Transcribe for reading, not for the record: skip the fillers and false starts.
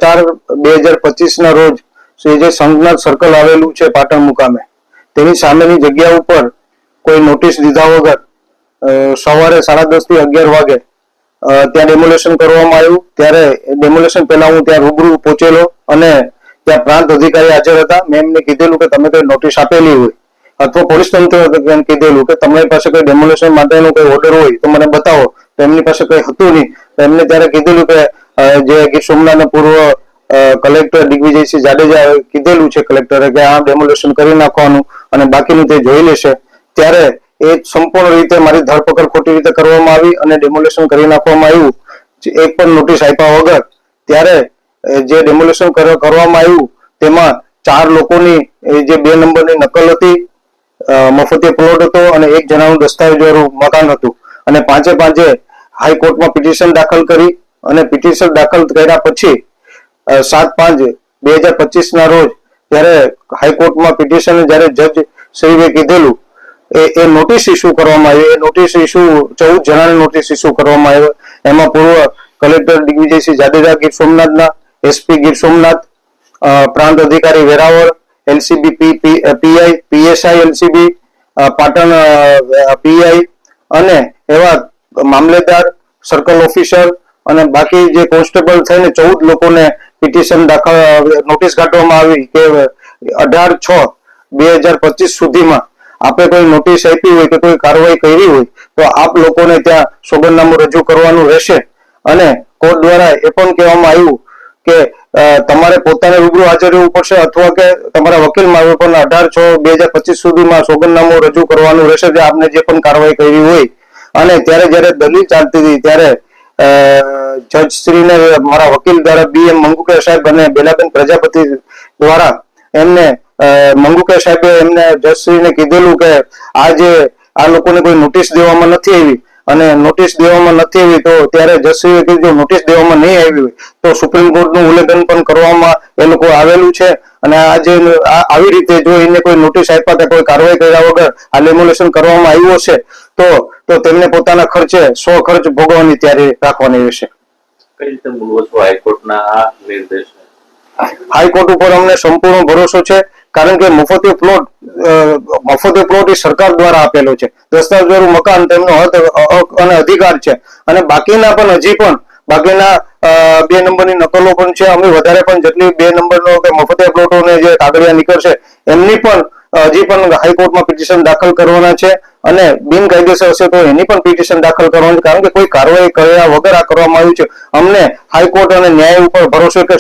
4/2025 રોજ જે સંઘનાથ સર્કલ આવેલું છે પાટણ મુકામે તેની સામેની જગ્યા ઉપર કોઈ નોટિસ દીધા વગર સવારે 10:30 થી 11 વાગે ત્યાં ડેમોલેશન કરવામાં આવ્યું। ત્યારે ડેમોલેશન પહેલા હું ત્યાં રૂબરૂ પહોંચેલો અને ત્યાં પ્રાંત અધિકારી હાજર હતા। મેં એમને કીધેલું કે તમે કોઈ નોટિસ આપેલી હોય અથવા પોલીસ તંત્ર કીધેલું કે તમારી પાસે કોઈ ડેમોલેશન માટેનો કોઈ ઓર્ડર હોય તો મને બતાવો, તો એમની પાસે કંઈ હતું નહીં। તો એમને ત્યારે કીધેલું કે જે ગીર સોમનાથના પૂર્વ કલેક્ટર દિગ્વિજયસિંહ જાડેજા કીધેલું છે કલેક્ટરે કે આ ડેમોલેશન કરી નાખવાનું અને બાકીનું તે જોઈ લેશે। ત્યારે એ સંપૂર્ણ રીતે મારી ધરપકડ ખોટી રીતે કરવામાં આવી અને ડેમોલેશન કરી નાખવામાં આવ્યું, એક પણ નોટિસ આપ્યા વગર। ત્યારે જે ડેમોલેશન કરવામાં આવ્યું તેમાં 4 લોકોની જે 2 નંબરની નકલ હતી, મફતિયા પ્લોટ હતો અને 1 જણાનું દસ્તાવેજવાળું મકાન હતું અને પાંચે હાઈકોર્ટમાં પિટિશન દાખલ કરી અને પિટિશન દાખલ કર્યા પછી 7/5/2025 ના રોજ જ્યારે હાઈકોર્ટમાં પિટિશન જ્યારે જજ શ્રીએ કીધેલું એ નોટિસ ઇસ્યુ કરવામાં આવી। એ નોટિસ ઇસ્યુ 14 જણાની નોટિસ ઇસ્યુ કરવામાં આવી। એમાં પૂર્વ કલેક્ટર દિગ્વિજયસિંહ જાડેજા ગીર સોમનાથના, એસપી ગીર સોમનાથ, પ્રાંત અધિકારી Veraval, LCB PI, PSI LCB Patan PI અને એવા મામલેદાર, સર્કલ ઓફિસર અને બાકી જે કોન્સ્ટેબલ થઈને 14 લોકોને પિટિશન દાખલ નોટિસ કાઢવામાં આવી કે 18/6/2025 સુધીમાં આપે કોઈ નોટિસ આપી હોય કે કોઈ કાર્યવાહી કરી હોય તો આપ લોકોને ત્યાં સોગંદનામું રજૂ કરવાનું રહેશે। અને કોર્ટ દ્વારા એ પણ કહેવામાં આવ્યું કે તમારે પોતાને રૂબરૂ હાજર રહેવું પડશે અથવા કે તમારા વકીલ મારફત પણ 18/6/2025 સુધીમાં સોગંદનામું રજૂ કરવાનું રહેશે જે આપને જે પણ કાર્યવાહી કરી હોય। અને ત્યારે જ્યારે દલીલ ચાલતી હતી ત્યારે જજ શ્રીને મારા વકીલ દ્વારા BM મંગુકર સાહેબ અને બેલાબેન પ્રજાપતિ દ્વારા એમને મંગુકર સાહેબે એમને જજશ્રીને કીધેલું કે આ લોકોને કોઈ નોટિસ દેવામાં નથી આવી અને નોટિસ દેવામાં નથી આવી તો ત્યારે જજશ્રીએ કીધું નોટિસ દેવામાં નહીં આવી હોય તો સુપ્રીમ કોર્ટનું ઉલ્લંઘન પણ કરવામાં એ લોકો આવેલું છે અને આવી રીતે જો એને કોઈ નોટિસ આપ્યા કે કોઈ કાર્યવાહી કર્યા વગર આ ડેમોલેશન કરવામાં આવ્યું હશે તો તેમને પોતાના ખર્ચે ખર્ચ ભોગવવાની તૈયારી રાખવાની રહેશે। કઈ રીતે બોલવો છો હાઈકોર્ટના આ નિર્દેશ? હાઈકોર્ટ ઉપર અમને સંપૂર્ણ ભરોસો છે કારણ કે મફતિયો પ્લોટ એ સરકાર દ્વારા આપેલો છે, દસ્તાવેજવાળું મકાન તેમનો હક અને અધિકાર છે અને બાકીના પણ હજી પણ બાકીના 2 નંબરની નકલો પણ છે। અમે વધારે પણ જેટલી 2 નંબરનો કે મફતિયા પ્લોટોને જે કાગળિયા નીકળશે એમની પણ હજી પણ હાઈકોર્ટમાં પિટિશન દાખલ કરવાના છે અને બિનકાયદેસર હશે તો એની પણ પિટિશન દાખલ કરવાની છે કારણ કે કોઈ કાર્યવાહી કર્યા વગર આ કરવામાં આવ્યું છે। અમને હાઈકોર્ટ અને ન્યાય ઉપર ભરોસો કે